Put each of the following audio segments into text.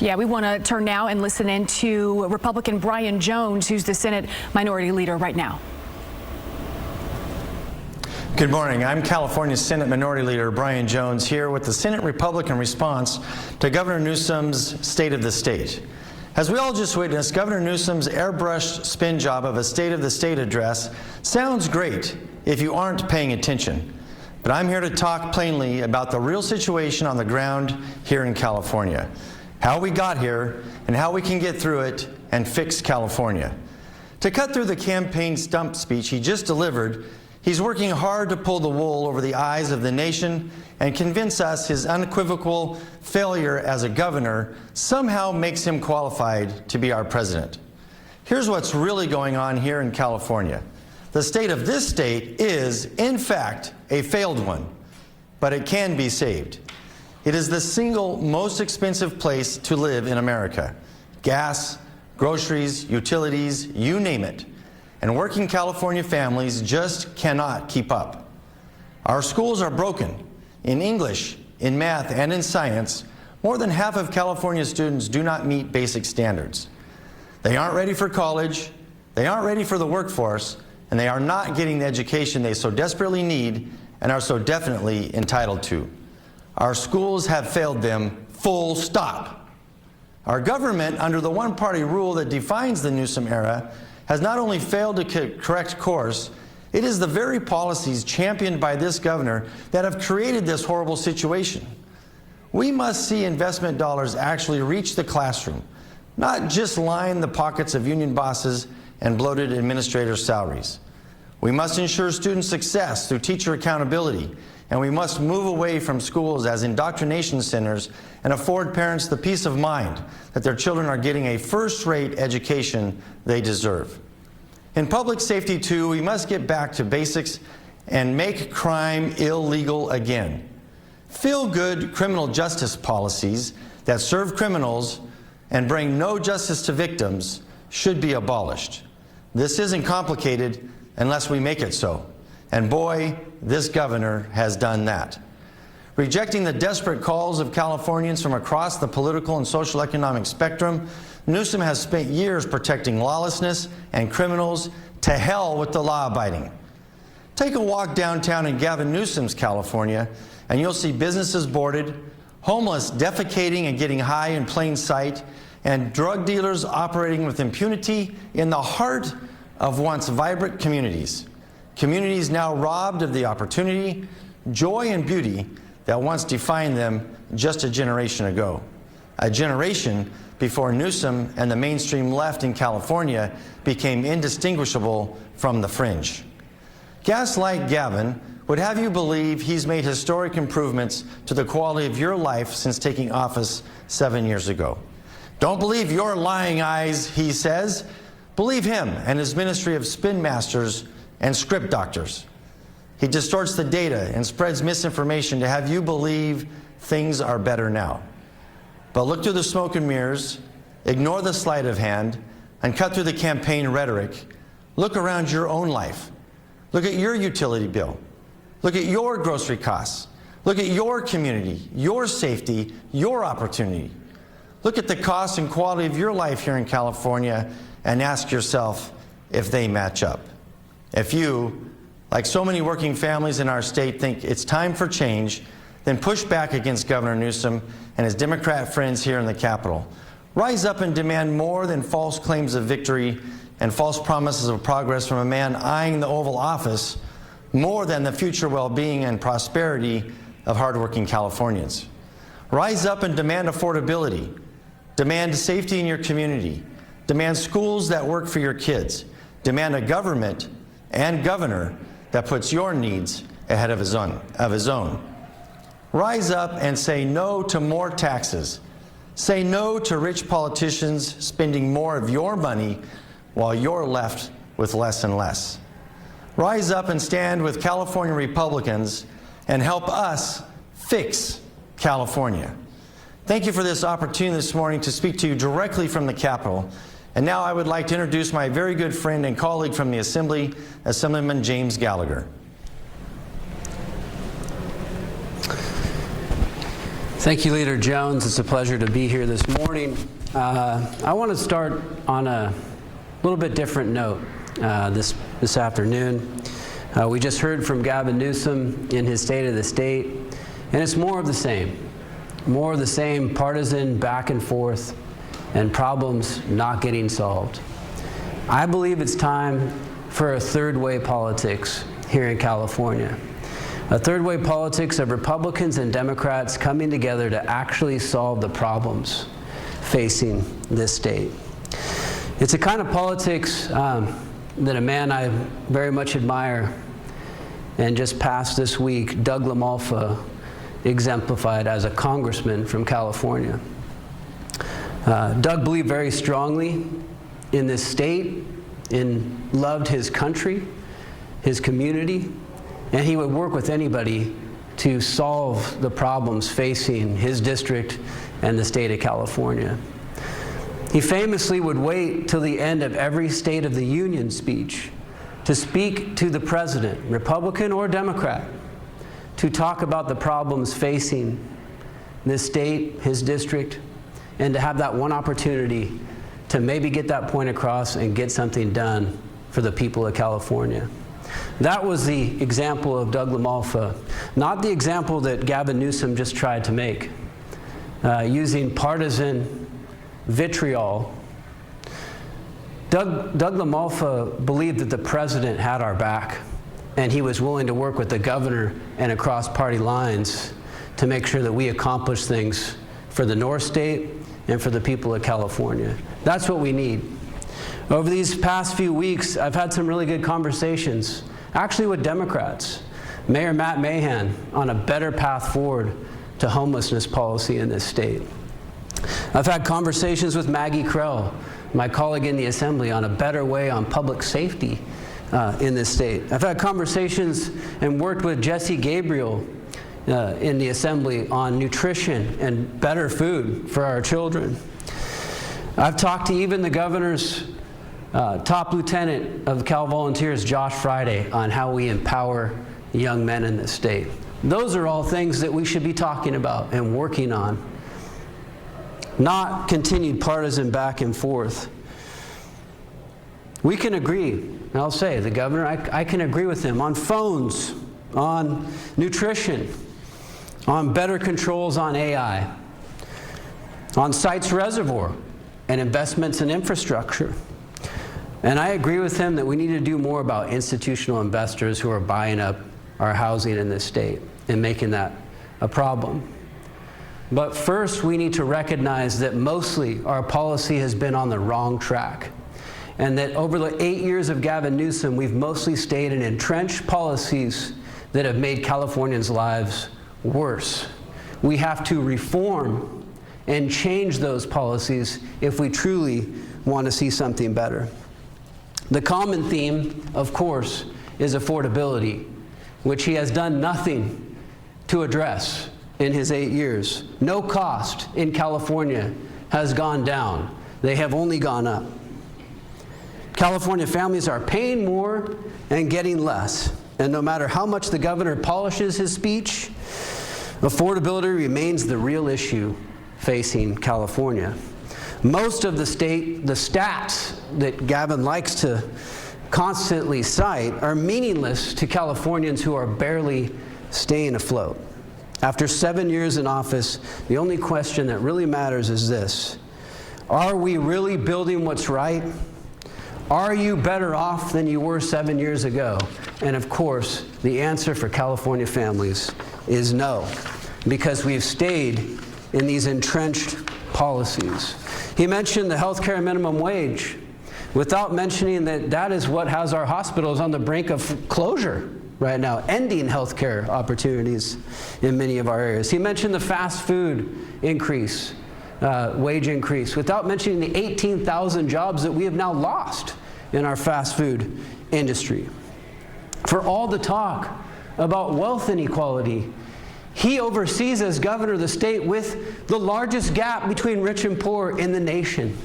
Yeah, we want to turn now and listen in to Republican Brian Jones, who's the Senate Minority Leader right now. Good morning. I'm California Senate Minority Leader Brian Jones here with the Senate Republican response to Governor Newsom's State of the State. As we all just witnessed, Governor Newsom's airbrushed spin job of a State of the State address sounds great if you aren't paying attention. But I'm here to talk plainly about the real situation on the ground here in California, how we got here, and how we can get through it and fix California. To cut through the campaign stump speech he just delivered, he's working hard to pull the wool over the eyes of the nation and convince us his unequivocal failure as a governor somehow makes him qualified to be our president. Here's what's really going on here in California. The state of this state is, in fact, a failed one, but it can be saved. It is the single most expensive place to live in America. Gas, groceries, utilities, you name it. And working California families just cannot keep up. Our schools are broken. In English, in math, and in science, more than half of California students do not meet basic standards. They aren't ready for college, they aren't ready for the workforce, and they are not getting the education they so desperately need and are so definitely entitled to. Our schools have failed them, full stop. Our government, under the one-party rule that defines the Newsom era, has not only failed to correct course, it is the very policies championed by this governor that have created this horrible situation. We must see investment dollars actually reach the classroom, not just line the pockets of union bosses and bloated administrators' salaries. We must ensure student success through teacher accountability, and we must move away from schools as indoctrination centers and afford parents the peace of mind that their children are getting a first-rate education they deserve. In public safety, too, we must get back to basics and make crime illegal again. Feel-good criminal justice policies that serve criminals and bring no justice to victims should be abolished. This isn't complicated unless we make it so. And boy, this governor has done that. Rejecting the desperate calls of Californians from across the political and social economic spectrum, Newsom has spent years protecting lawlessness and criminals. To hell with the law-abiding. Take a walk downtown in Gavin Newsom's California, and you'll see businesses boarded, homeless defecating and getting high in plain sight, and drug dealers operating with impunity in the heart of once vibrant communities. Communities now robbed of the opportunity, joy, and beauty that once defined them just a generation ago. A generation before Newsom and the mainstream left in California became indistinguishable from the fringe. Gaslight Gavin would have you believe he's made historic improvements to the quality of your life since taking office 7 years ago. Don't believe your lying eyes, he says. Believe him and his ministry of spin masters and script doctors. He distorts the data and spreads misinformation to have you believe things are better now. But look through the smoke and mirrors, ignore the sleight of hand, and cut through the campaign rhetoric. Look around your own life. Look at your utility bill. Look at your grocery costs. Look at your community, your safety, your opportunity. Look at the cost and quality of your life here in California and ask yourself if they match up. If you, like so many working families in our state, think it's time for change, then push back against Governor Newsom and his Democrat friends here in the Capitol. Rise up and demand more than false claims of victory and false promises of progress from a man eyeing the Oval Office more than the future well-being and prosperity of hardworking Californians. Rise up and demand affordability. Demand safety in your community. Demand schools that work for your kids. Demand a government and governor that puts your needs ahead of his own. Rise up and say no to more taxes. Say no to rich politicians spending more of your money while you're left with less and less. Rise up and stand with California Republicans and help us fix California. Thank you for this opportunity this morning to speak to you directly from the Capitol. And now I would like to introduce my very good friend and colleague from the Assembly, Assemblyman James Gallagher. Thank you, Leader Jones. It's a pleasure to be here this morning. I want to start on a little bit different note this afternoon. We just heard from Gavin Newsom in his State of the State, and it's more of the same. More of the same partisan back and forth and problems not getting solved. I believe it's time for a third-way politics here in California. A third-way politics of Republicans and Democrats coming together to actually solve the problems facing this state. It's a kind of politics that a man I very much admire and just passed this week, Doug LaMalfa, exemplified as a congressman from California. Doug believed very strongly in this state, loved his country, his community, and he would work with anybody to solve the problems facing his district and the state of California. He famously would wait till the end of every State of the Union speech to speak to the president, Republican or Democrat, to talk about the problems facing this state, his district, and to have that one opportunity to maybe get that point across and get something done for the people of California. That was the example of Doug LaMalfa, not the example that Gavin Newsom just tried to make, using partisan vitriol. Doug LaMalfa believed that the president had our back, and he was willing to work with the governor and across party lines to make sure that we accomplish things for the North State and for the people of California. That's what we need. Over these past few weeks, I've had some really good conversations, actually with Democrats. Mayor Matt Mahan on a better path forward to homelessness policy in this state. I've had conversations with Maggie Krell, my colleague in the Assembly, on a better way on public safety in this state. I've had conversations and worked with Jesse Gabriel in the Assembly on nutrition and better food for our children. I've talked to even the governor's top lieutenant of Cal Volunteers, Josh Friday, on how we empower young men in this state. Those are all things that we should be talking about and working on, not continued partisan back and forth. We can agree, and I'll say, the governor, I can agree with him on phones, on nutrition, on better controls on AI, on Sites Reservoir, and investments in infrastructure. And I agree with him that we need to do more about institutional investors who are buying up our housing in this state and making that a problem. But first, we need to recognize that mostly our policy has been on the wrong track, and that over the 8 years of Gavin Newsom, we've mostly stayed in entrenched policies that have made Californians' lives worse. We have to reform and change those policies if we truly want to see something better. The common theme, of course, is affordability, which he has done nothing to address in his 8 years. No cost in California has gone down. They have only gone up. California families are paying more and getting less. And no matter how much the governor polishes his speech, affordability remains the real issue facing California. Most of the stats that Gavin likes to constantly cite are meaningless to Californians who are barely staying afloat. After 7 years in office, the only question that really matters is this: are we really building what's right? Are you better off than you were 7 years ago? And of course, the answer for California families is no, because we've stayed in these entrenched policies. He mentioned the healthcare minimum wage, without mentioning that that is what has our hospitals on the brink of closure right now, ending healthcare opportunities in many of our areas. He mentioned the fast food increase, wage increase, without mentioning the 18,000 jobs that we have now lost in our fast food industry. For all the talk about wealth inequality, he oversees, as governor of the state, with the largest gap between rich and poor in the nation.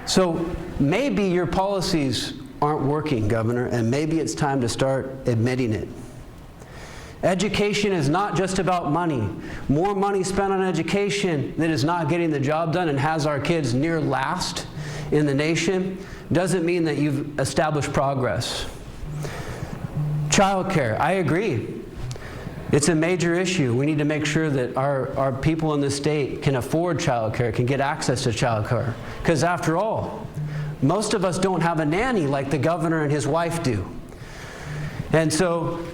So maybe your policies aren't working, Governor, and maybe it's time to start admitting it. Education is not just about money. More money spent on education that is not getting the job done and has our kids near last in the nation doesn't mean that you've established progress. Childcare, I agree. It's a major issue. We need to make sure that our people in the state can afford childcare, can get access to childcare. Because after all, most of us don't have a nanny like the governor and his wife do. And so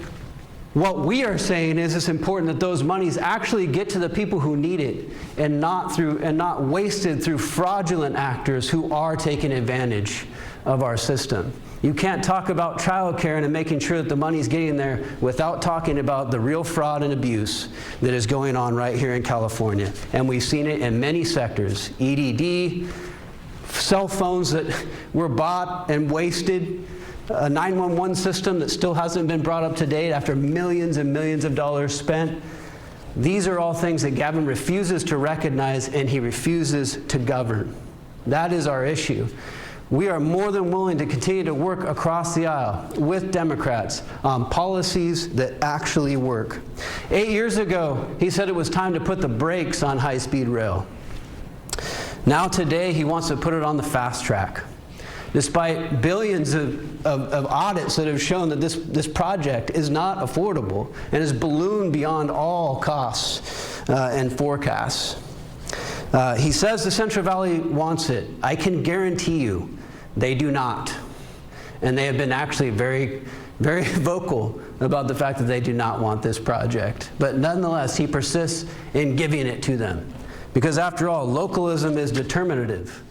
what we are saying is it's important that those monies actually get to the people who need it and not wasted through fraudulent actors who are taking advantage of our system. You can't talk about child care and making sure that the money's getting there without talking about the real fraud and abuse that is going on right here in California. And we've seen it in many sectors. EDD, cell phones that were bought and wasted, a 911 system that still hasn't been brought up to date after millions and millions of dollars spent. These are all things that Gavin refuses to recognize and he refuses to govern. That is our issue. We are more than willing to continue to work across the aisle with Democrats on policies that actually work. 8 years ago, he said it was time to put the brakes on high-speed rail. Now today, he wants to put it on the fast track. Despite billions of audits that have shown that this project is not affordable and is ballooned beyond all costs and forecasts. He says the Central Valley wants it. I can guarantee you they do not. And they have been actually very, very vocal about the fact that they do not want this project. But nonetheless, he persists in giving it to them. Because after all, localism is determinative.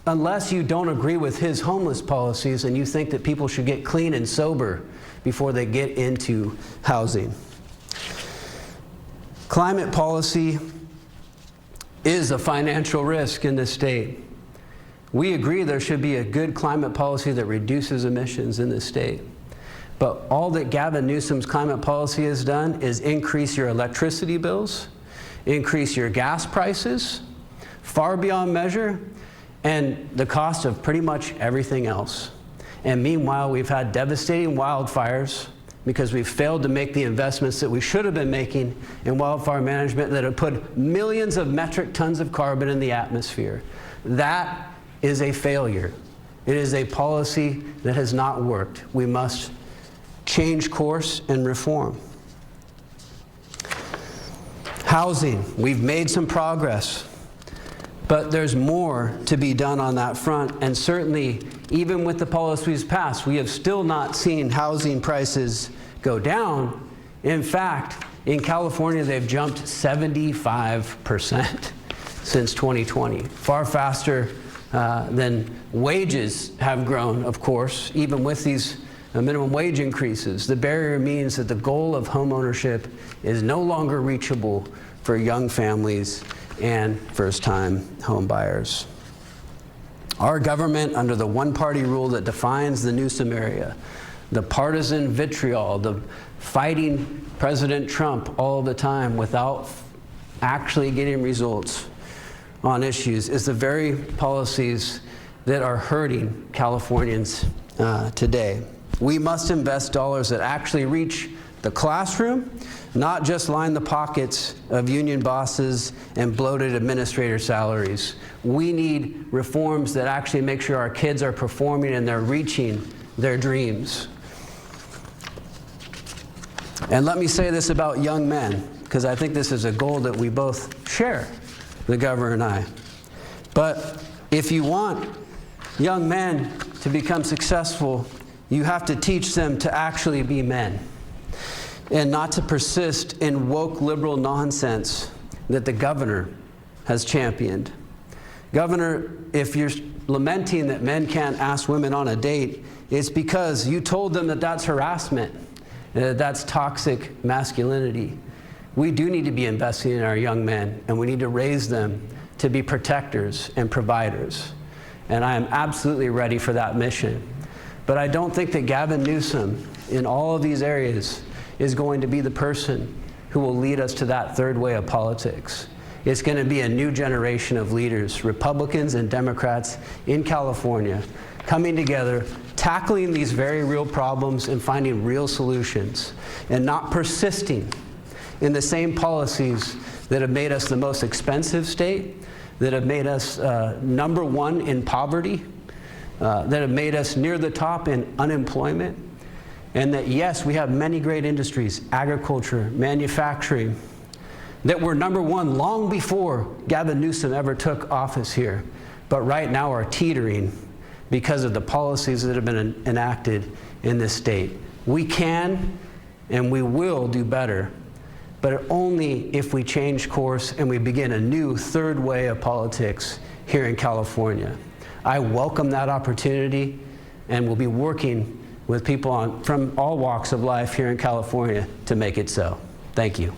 Unless you don't agree with his homeless policies and you think that people should get clean and sober before they get into housing. Climate policy is a financial risk in this state. We agree there should be a good climate policy that reduces emissions in this state. But all that Gavin Newsom's climate policy has done is increase your electricity bills, increase your gas prices, far beyond measure, and the cost of pretty much everything else. And meanwhile, we've had devastating wildfires because we've failed to make the investments that we should have been making in wildfire management that have put millions of metric tons of carbon in the atmosphere. That is a failure. It is a policy that has not worked. We must change course and reform. Housing, we've made some progress, but there's more to be done on that front, and certainly even with the policies passed, we have still not seen housing prices go down. In fact, in California, they've jumped 75% since 2020, far faster than wages have grown, of course, even with these minimum wage increases. The barrier means that the goal of homeownership is no longer reachable for young families and first-time home buyers. Our government, under the one-party rule that defines the Newsom area, the partisan vitriol, the fighting President Trump all the time without actually getting results on issues, is the very policies that are hurting Californians today. We must invest dollars that actually reach the classroom, not just line the pockets of union bosses and bloated administrator salaries. We need reforms that actually make sure our kids are performing and they're reaching their dreams. And let me say this about young men, because I think this is a goal that we both share, the governor and I. But if you want young men to become successful, you have to teach them to actually be men and not to persist in woke liberal nonsense that the governor has championed. Governor, if you're lamenting that men can't ask women on a date, it's because you told them that that's harassment, that's toxic masculinity. We do need to be investing in our young men, and we need to raise them to be protectors and providers. And I am absolutely ready for that mission. But I don't think that Gavin Newsom, in all of these areas, is going to be the person who will lead us to that third way of politics. It's going to be a new generation of leaders, Republicans and Democrats in California, coming together, tackling these very real problems and finding real solutions, and not persisting in the same policies that have made us the most expensive state, that have made us #1 in poverty, that have made us near the top in unemployment, and that, yes, we have many great industries, agriculture, manufacturing, that were #1 long before Gavin Newsom ever took office here, but right now are teetering because of the policies that have been enacted in this state. We can and we will do better, but only if we change course and we begin a new third way of politics here in California. I welcome that opportunity and will be working with people from all walks of life here in California to make it so. Thank you.